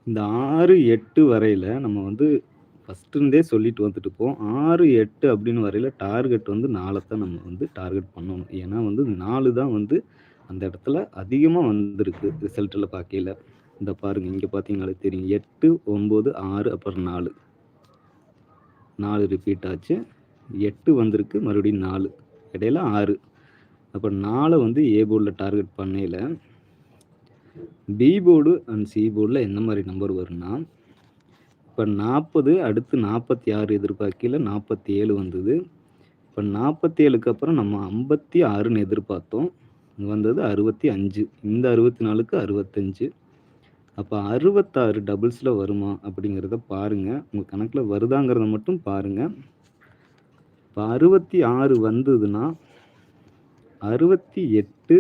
இந்த 6, 8 வரையில நம்ம வந்து ஃபர்ஸ்ட் இருந்தே சொல்லிட்டு வந்துட்டு இருப்போம். 6, 8 அப்படின்னு வரையில டார்கெட் வந்து 4 தான் நம்ம வந்து டார்கெட் பண்ணணும். ஏன்னா வந்து 4 தான் வந்து அந்த இடத்துல அதிகமா வந்திருக்கு ரிசல்ட்ல பார்க்கையில. இந்த பாருங்க இங்க பார்த்தீங்கனாலே தெரியும். 8, 9, 6 அப்புறம் 4. 4 ரிப்பீட் ஆச்சு. 8 வந்திருக்கு, மறுபடியும் 4. இடையில 6. அப்ப 4 வந்து ஏ போர்டுல டார்கெட் பண்ணையில பி போர்டு அண்ட் சி போர்டுல என்ன மாதிரி நம்பர் வரும்னா, இப்போ 40 அடுத்து 46 எதிர்பார்க்கையில 47 வந்தது. இப்போ 47க்கு அப்புறம் நம்ம 56ன்னு எதிர்பார்த்தோம். வந்தது 65. இந்த 64க்கு 65. அப்போ 66 டபுள்ஸ்ல வருமா அப்படிங்கிறத பாருங்க. உங்க கணக்குல வருதாங்கிறத மட்டும் பாருங்க. இப்போ 66 வந்ததுன்னா 68